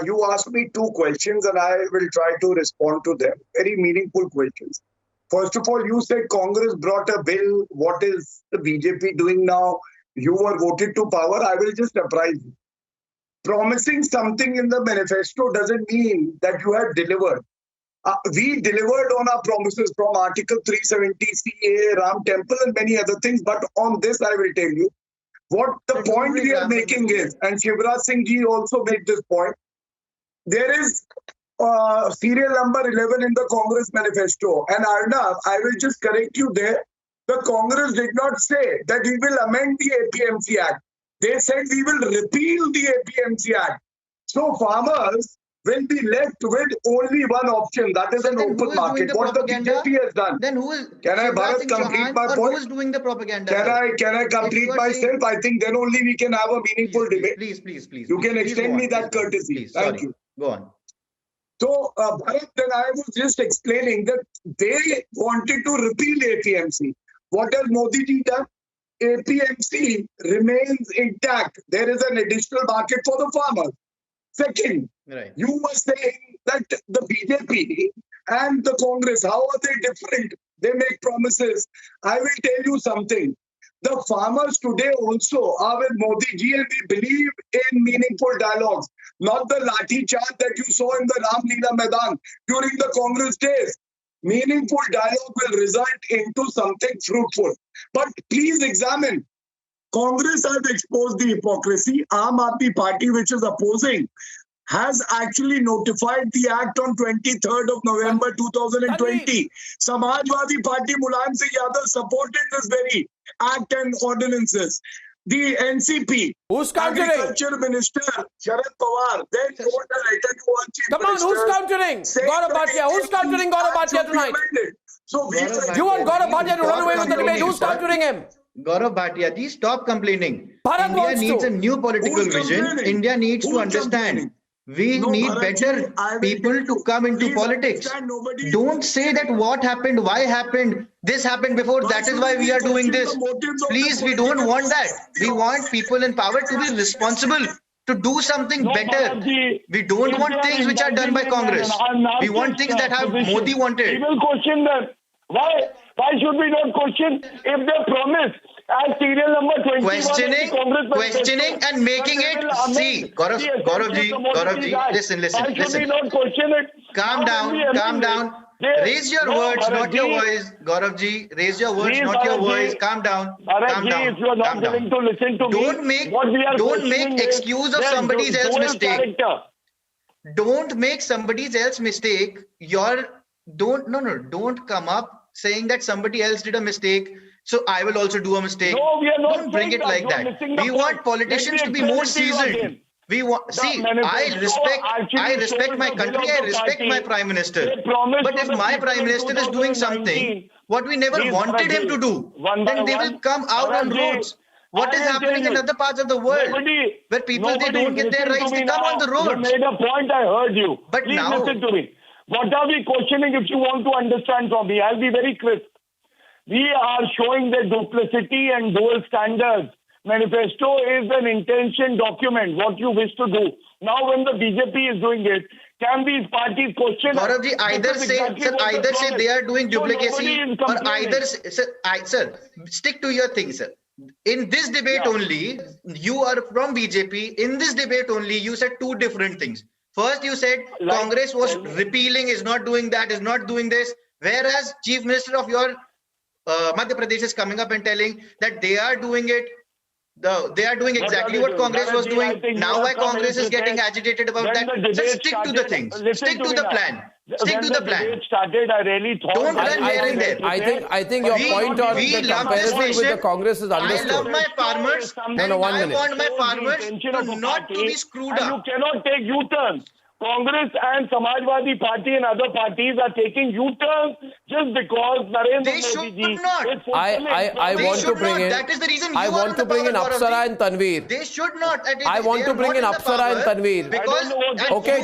you asked me two questions and I will try to respond to them. Very meaningful questions. First of all, you said Congress brought a bill. What is the BJP doing now? You were voted to power. I will just apprise you. Promising something in the manifesto doesn't mean that you have delivered. We delivered on our promises from Article 370, CA, Ram Temple and many other things. But on this, I will tell you, what the point we are making is, and Shivraj Singh ji also made this point, there is serial number 11 in the Congress manifesto. And Arnab, I will just correct you there. The Congress did not say that we will amend the APMC Act. They said we will repeal the APMC Act. So farmers will be left with only one option, that is an open market. What the BJP has done. Then who is? Can I, Bharat, complete my point? Who is doing the propaganda? Can I complete myself? I think then only we can have a meaningful debate. Please. You can extend me that courtesy. Thank you. Go on. So, Bharat, then I was just explaining that they wanted to repeal APMC. What has Modi ji done? APMC remains intact. There is an additional market for the farmers. Second, you were saying that the BJP and the Congress, how are they different? They make promises. I will tell you something. The farmers today also are with Modi ji and we believe in meaningful dialogues, not the lathi charge that you saw in the Ram Leela Maidan during the Congress days. Meaningful dialogue will result into something fruitful. But please examine. Congress has exposed the hypocrisy. Aam Aadmi Party, which is opposing, has actually notified the act on 23rd of November 2020. Samajwadi Party, Mulayam Singh Yadav supported this very act and ordinances. the NCP, who's countering? Agriculture Minister Sharad Pawar, then wrote a letter to all chief Come on, who's countering? Gaurav Bhatia. Who's countering Gaurav Bhatia tonight? So You want Gaurav Bhatia to run away with the debate? Who's countering him? Gaurav Bhatia ji, stop complaining. Bharat India wants needs to. a new political vision. India needs to understand. We need better people to come into politics. Don't say that what happened, why happened, this happened before, that is why we are doing this. Please, we don't want that. We want people in power to be responsible, to do something better. We don't want things which are done by Congress. We want things that have Modi wanted. We will question them. Why? Why should we not question if they promise? As serial number 21, questioning and making it. See, Gaurav ji, listen. Should we not question it? Calm down. Raise your words, not your voice. Gaurav ji, raise your words, not your voice. Calm down. If you are not willing to listen to me, don't make excuse of somebody else's mistake. Don't make somebody else's mistake. Don't come up saying that somebody else did a mistake, so I will also do a mistake. No, we are not. Don't bring it like that. We want politicians to be more seasoned. We want. See, I respect my country. I respect my Prime Minister. But if my Prime Minister is doing something what we never wanted him to do, then they will come out on roads. What is happening in other parts of the world where people they don't get their rights, they come on the roads. You made a point. I heard you. But please now, listen to me. What are we questioning? If you want to understand from me, I'll be very crisp. We are showing the duplicity and dual standards. Manifesto is an intention document, what you wish to do. Now when the BJP is doing it, can these parties question? Gaurav ji, either say they are doing duplicacy, or either, sir, stick to your thing, sir. In this debate only, you are from BJP. In this debate only, you said two different things. First, you said Congress was repealing, is not doing that, is not doing this. Whereas Chief Minister of your Madhya Pradesh is coming up and telling that they are doing it. They are doing exactly what Congress was doing. Now why Congress is getting agitated about that? Just stick to the things. Stick to the plan. Stick to the plan. Don't run here and there. I think your point on the comparison with the Congress is understood. I love my farmers and I want my farmers to not to be screwed up. You cannot take U-turns. Congress and Samajwadi Party and other parties are taking U-turns just because Narendra Modi ji is I want to bring in. That is the reason I want to bring in Apsara and Tanveer. They should not. I want to bring in Apsara and Tanveer. Okay,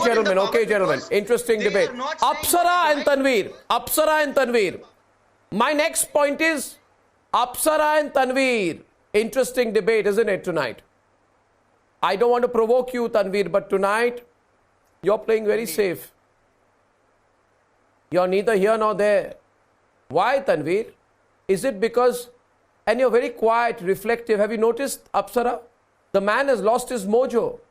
gentlemen. Interesting debate. Apsara and Tanveer. My next point is Apsara and Tanveer. Interesting debate, isn't it, tonight? I don't want to provoke you, Tanveer, but tonight you're playing very safe. You're neither here nor there. Why, Tanveer? Is it because, and you're very quiet, reflective. Have you noticed, Apsara? The man has lost his mojo.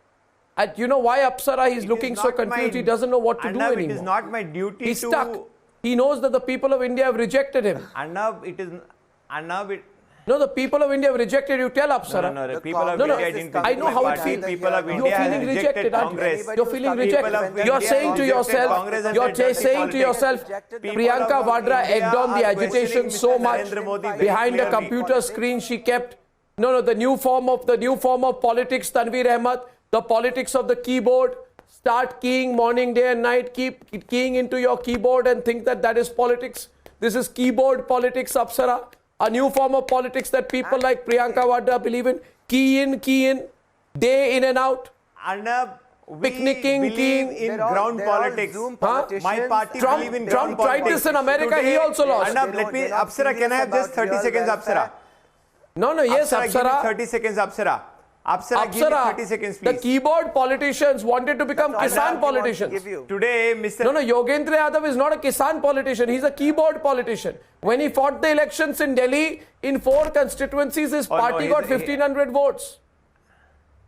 And you know why, Apsara? He's looking so confused. He doesn't know what to do anymore. It is not my duty He's stuck. He knows that the people of India have rejected him. No, the people of India have rejected you. Tell Apsara. No, the people of India didn't. I know how it feels. People of India You're feeling rejected, Congress. You're feeling rejected. You're saying to yourself, Priyanka Vadra egged on the agitation so much. Behind a computer screen, she kept. No, the new form of politics, Tanveer Ahmed, the politics of the keyboard. Start keying morning, day and night. Keep keying into your keyboard and think that is politics. This is keyboard politics, Apsara. A new form of politics that people like Priyanka Vadra believe in. Key in, day in and out. Arnab, picnicking, keying in ground politics. My party believe in ground politics. Trump tried this in America. Today, he also lost. Arnab, let me, Apsara, can I have just 30 seconds, Apsara? No, yes, Apsara. 30 seconds, Apsara. Apsara, give me 30 seconds, please. The keyboard politicians wanted to become Kisan politicians. Today, Mr. No, Yogendra Yadav is not a Kisan politician. He's a keyboard politician. When he fought the elections in Delhi, in 4 constituencies, his party got 1,500 votes.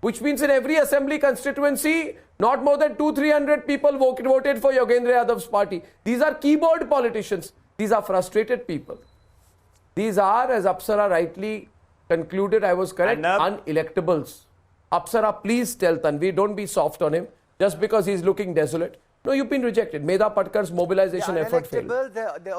Which means in every assembly constituency, not more than 200-300 people voted for Yogendra Yadav's party. These are keyboard politicians. These are frustrated people. These are, as Apsara rightly concluded, I was correct, unelectables. Apsara, please tell Tanveer, don't be soft on him just because he's looking desolate. No, you've been rejected. Medha Patkar's mobilization effort failed.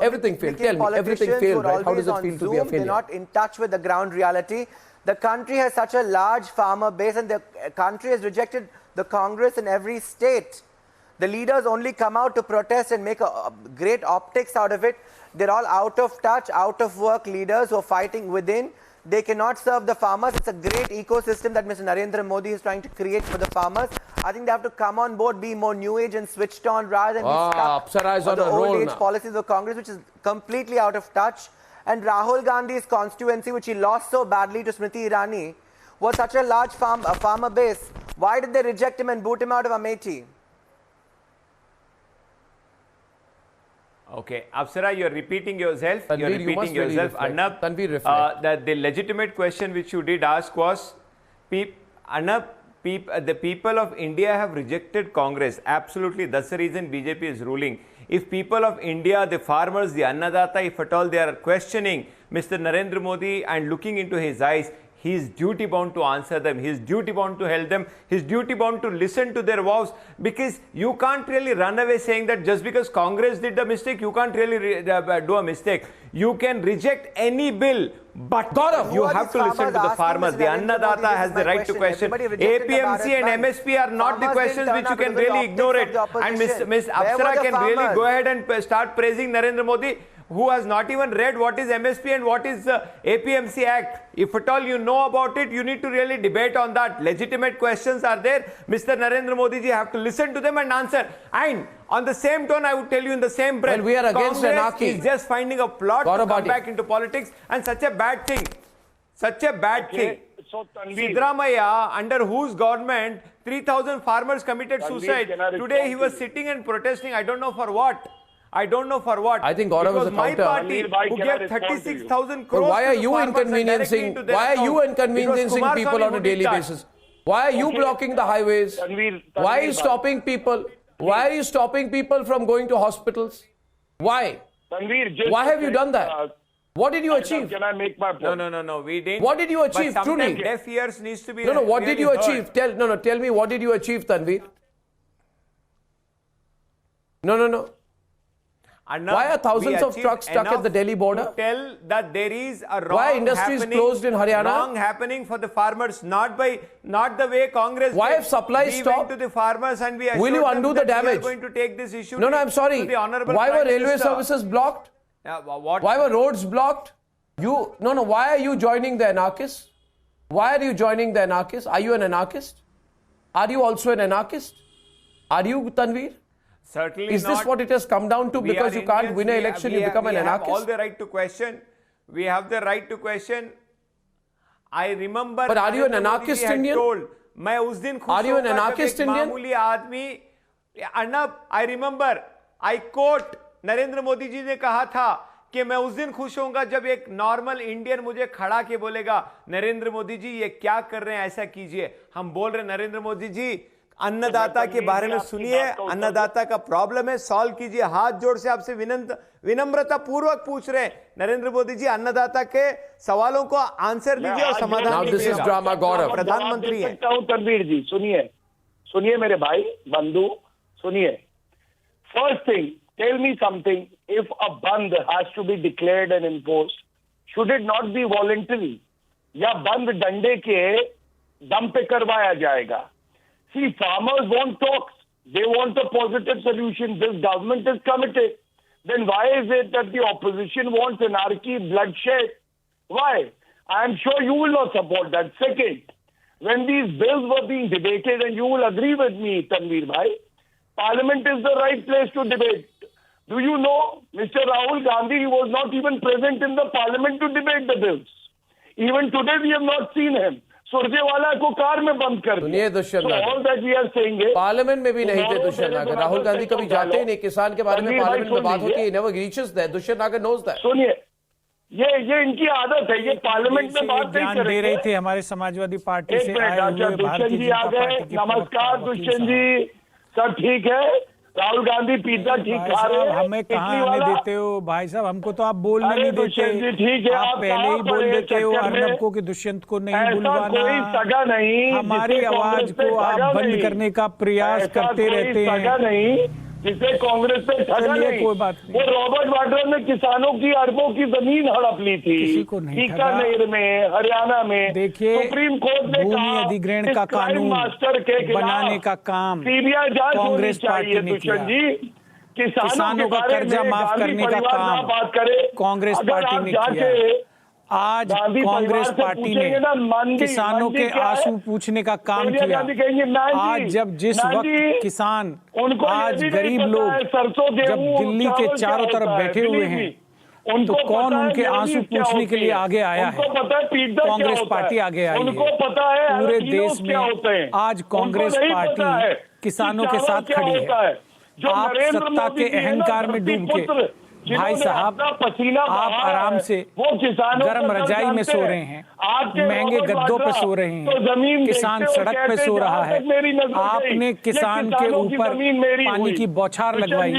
Everything failed. Tell me, everything failed, right? How does it feel to be a failure? They're not in touch with the ground reality. The country has such a large farmer base, and the country has rejected the Congress in every state. The leaders only come out to protest and make a great optics out of it. They're all out of touch, out of work leaders who are fighting within. They cannot serve the farmers. It's a great ecosystem that Mr. Narendra Modi is trying to create for the farmers. I think they have to come on board, be more new age and switched on rather than be stuck on the old age policies of Congress, which is completely out of touch. And Rahul Gandhi's constituency, which he lost so badly to Smriti Irani, was such a large farmer base. Why did they reject him and boot him out of Amethi? Okay, Apsara, you're repeating yourself. Tanveer, you're repeating yourself. Arnab, the legitimate question which you did ask was, Arnab, the people of India have rejected Congress. Absolutely, that's the reason BJP is ruling. If people of India, the farmers, the Annadata, if at all they are questioning Mr. Narendra Modi and looking into his eyes, he is duty bound to answer them. He is duty bound to help them. He is duty bound to listen to their vows, because you can't really run away saying that just because Congress did a mistake, you can't really do a mistake. You can reject any bill, but you have to listen to the farmers. The Annadata has the right to question. APMC and MSP are not the questions which you can really ignore it. And Ms. Apsara can really go ahead and start praising Narendra Modi, who has not even read what is MSP and what is the APMC Act. If at all you know about it, you need to really debate on that. Legitimate questions are there. Mr. Narendra Modi ji have to listen to them and answer. And on the same tone, I would tell you in the same breath, well, we are against anarchy. Is just finding a plot to come back into politics, and such a bad thing. Such a bad thing. So, Siddaramaiah, under whose government 3,000 farmers committed suicide. Today he was sitting and protesting. I don't know for what. I don't know for what. I think Gaurav is a my counter. party who gave 36,000 crores. Why are you inconveniencing? Why are you inconveniencing people on a daily basis? Why are you blocking the highways? Why are you stopping people? Why are you stopping people from going to hospitals? Why? Why have you done that? What did you achieve? Can I make my point? No. We didn't. What did you achieve? Truly. Deaf ears needs to be. No. What did you really achieve? Tell me what did you achieve, Tanveer? No. Why are thousands of trucks stuck at the Delhi border? To tell that there is a wrong. Why industries closed in Haryana? Wrong happening for the farmers, not the way Congress. Why have supplies stopped? We went to the farmers and we assured will you undo the damage? We are going to take this issue. No, I'm sorry. Why were railway services blocked? Why were roads blocked? Why are you joining the anarchists? Why are you joining the anarchists? Are you an anarchist? Are you also an anarchist? Are you, Tanveer? Certainly Is this what it has come down to? Because you can't win an election, you become an anarchist? We have all the right to question. We have the right to question. I remember. But are you an anarchist Indian? Are you an anarchist Indian? Arnab, I remember. I quote, Narendra Modi ji ने कहा था कि मैं उस दिन खुश होऊंगा जब एक नॉर्मल इंडियन मुझे खड़ा के बोलेगा, नरेंद्र मोदी जी ये क्या कर रहे हैं, ऐसा कीजिए. हम बोल रहे नरेंद्र मोदी जी, अन्नदाता के बारे में सुनिए, अन्नदाता का प्रॉब्लम है, सॉल्व कीजिए. हाथ जोड़ से आपसे विनम्रता पूर्वक पूछ रहे हैं नरेंद्र मोदी जी, अन्नदाता के सवालों को आंसर दीजिए और समाधान कीजिए. प्रधानमंत्री हैं. तनवीर जी सुनिए मेरे भाई बंधु सुनिए. First thing, tell me something. If a bandh has to be declared and imposed, should it not be voluntary, या बंद डंडे के दम पे करवाया जाएगा? See, farmers want talks. They want a positive solution. This government is committed. Then why is it that the opposition wants anarchy, bloodshed? Why? I am sure you will not support that. Second, when these bills were being debated, and you will agree with me, Tanveer bhai, Parliament is the right place to debate. Do you know, Mr. Rahul Gandhi was not even present in the Parliament to debate the bills. Even today we have not seen him. Surjewala को car में बंद कर दिया. Parliament में भी नहीं थे दुष्यंत नागर. राहुल गांधी कभी जाते ही नहीं. किसान के बारे में पार्लियामेंट में बात होती है, नेवर रीचेस दैट. दुष्यंत नागर नोज दैट. सुनिए, ये इनकी आदत है, ये पार्लियामेंट में बात नहीं कर दे रहे थे. हमारे समाजवादी पार्टी से आए हुए दुष्यंत जी आ गए. नमस्कार दुष्यंत जी, सब ठीक है? राहुल गांधी पिज्जा ठीक खा रहे हैं? हमें कहाँ आने देते हो भाई साहब? हमको तो आप बोलने नहीं देते. ठीक है, आप पहले ही बोल देते हो अर्नब को कि दुष्यंत को नहीं बुलवाना. सगा नहीं, हमारी आवाज को आप बंद करने का प्रयास करते रहते हैं. जिसे कांग्रेस ने ठगा नहीं। कोई बात नहीं। वो रॉबर्ट वाड्रा ने किसानों की अरबों की जमीन हड़प ली थी, बीकानेर में, हरियाणा में। देखिए, सुप्रीम कोर्ट ने भूमि अधिग्रहण का कानून बनाने का काम सीबीआई जांच कांग्रेस पार्टी ने किया। किसानों का कर्जा माफ करने का काम कांग्रेस पार्टी ने किया। आज कांग्रेस पार्टी ने किसानों के आंसू पूछने का काम किया। आज जब जिस वक्त किसान, आज गरीब लोग जब दिल्ली के चारों तरफ बैठे हुए हैं, तो कौन उनके आंसू पूछने के लिए आगे आया है? कांग्रेस पार्टी आगे आई है। पूरे देश में आज कांग्रेस पार्टी किसानों के साथ खड़ी है। आप सत्ता के अहंकार में डूब के, भाई साहब, आप आराम से गर्म रजाई में सो रहे हैं, महंगे गद्दों पे सो रहे हैं, किसान सड़क पे सो रहा है। आपने किसान के ऊपर पानी की बौछार लगवाई।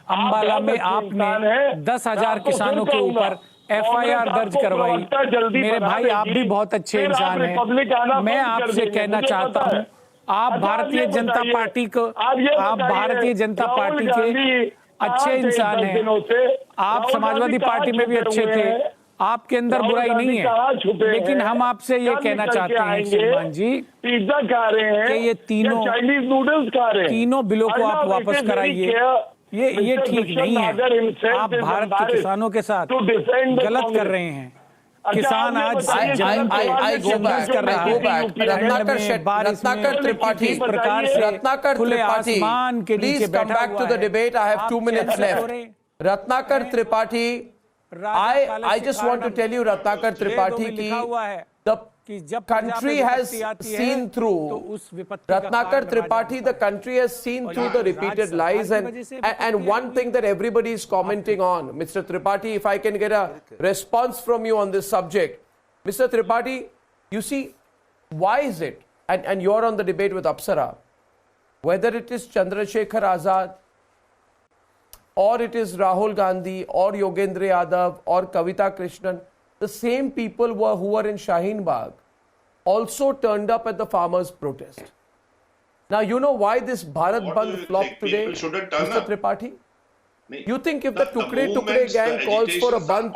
अंबाला में आपने 10,000 किसानों के ऊपर FIR दर्ज करवाई। मेरे भाई, आप भी बहुत अच्छे इंसान हैं। मैं आपसे कहना चाहता हूँ, आप भारतीय जनता पार्टी के अच्छे इंसान हैं। आप समाजवादी पार्टी में भी अच्छे थे, आपके अंदर बुराई नहीं है। लेकिन हम आपसे ये कहना चाहते हैं सलमान जी, पिज्जा खा रहे हैं कि ये चाइनीज नूडल्स खा रहे हैं, तीनों बिलों को आप वापस कराइए। ये ठीक नहीं है। आप भारत के किसानों के साथ गलत कर रहे हैं। किसान आज जमीन पे संघर्ष कर रहा है। रत्नाकर त्रिपाठी, प्रकार से रत्नाकर खुले त्रिपाठी, आसमान के नीचे please come back to the debate. I have 2 minutes left. Ratnakar Tripathi, I just want to tell you, Ratnakar Tripathi, the country has seen through, Ratnakar Tripathi, the country has seen through the repeated lies, and one thing that everybody is commenting on, Mr. Tripathi, if I can get a response from you on this subject. Mr. Tripathi, you see, why is it, and you're on the debate with Apsara, whether it is Chandrasekhar Azad, or it is Rahul Gandhi, or Yogendra Yadav, or Kavita Krishnan, the same people who were in Shaheen Bagh also turned up at the farmers' protest. Now, you know why this Bharat Bandh flopped today, Mr. Tripathi? You think if the Tukde gang calls for a Bandh,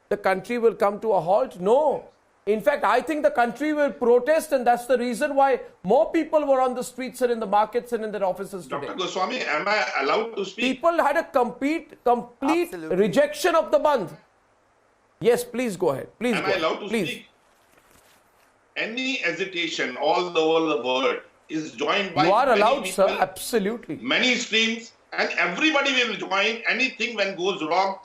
the country will come to a halt? No. In fact, I think the country will protest, and that's the reason why more people were on the streets and in the markets and in their offices today. Dr. Goswami, am I allowed to speak? People had a complete rejection of the Bandh. Yes, please go ahead. Please am go I allowed to please. speak? Any agitation all over the world is joined by you are allowed, people, sir. Absolutely. Many streams, and everybody will join anything when goes wrong,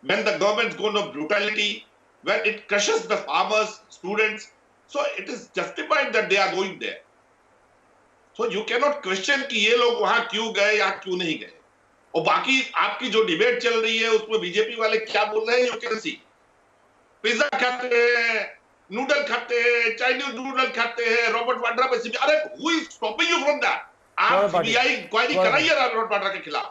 when the government's going to brutality, when it crushes the farmers, students. So it is justified that they are going there. So you cannot question कि ये लोग वहां क्यों गए या क्यों नहीं गए. और बाकी आपकी जो डिबेट चल रही है उसमें बीजेपी वाले क्या बोल रहे हैं, you can see. पिज्जा खाते हैं, नूडल खाते हैं, चाइनीज नूडल खाते हैं, रॉबर्ट वाड्रा पे सीबीआई, अरे who is stopping you from that? आप सीबीआई इंक्वायरी कराइए रॉबर्ट वाड्रा के खिलाफ.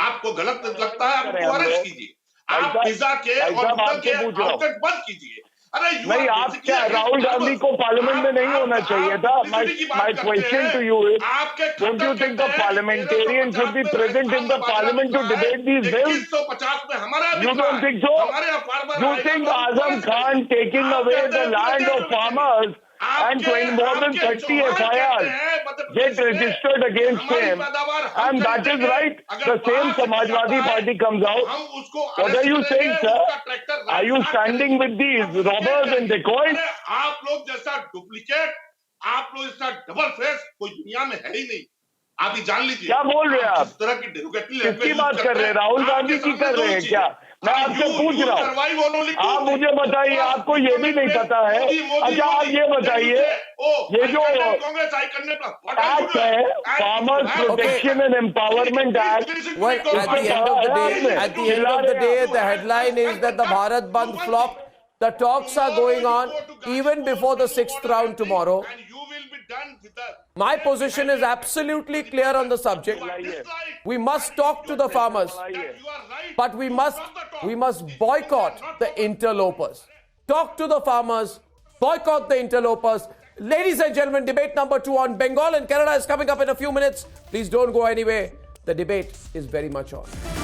आपको गलत लगता है, आपको अरेस्ट कीजिए. आप पिज्जा के और नूडल के आउटलेट बंद कीजिए. नहीं, आप क्या राहुल गांधी को पार्लियामेंट में नहीं होना चाहिए था? My question to you is, don't you think the parliamentarians should be present in the parliament to debate these bills? You don't think so? You think Azam Khan taking away the land of farmers and more than 30 FIRs get registered against him, and that is right? The same Samajwadi Party comes out. What are you saying, sir? Are you standing with these robbers and dacoits? आप लोग जैसा duplicate, आप लोग जैसा double face कोई दुनिया में है ही नहीं. आप ही जान लीजिए. क्या बोल रहे हैं आप? इस तरह की डेरोगेटरी किसकी बात कर रहे हैं? राहुल गांधी की कर रहे हैं क्या? मैं आपसे पूछ रहा हूँ. आप मुझे बताइए, आपको ये भी नहीं पता है? अच्छा, आप ये बताइए, ये जो एक्ट है, farmers protection and empowerment act, well, at the end of the day, the headline is that the Bharat Bandh flopped. The talks are going on even before the 6th round tomorrow. My position is absolutely clear on the subject. We must talk to the farmers, but we must boycott the interlopers. Talk to the farmers, boycott the interlopers. Ladies and gentlemen, debate number 2 on Bengal and Canada is coming up in a few minutes. Please don't go anywhere. The debate is very much on.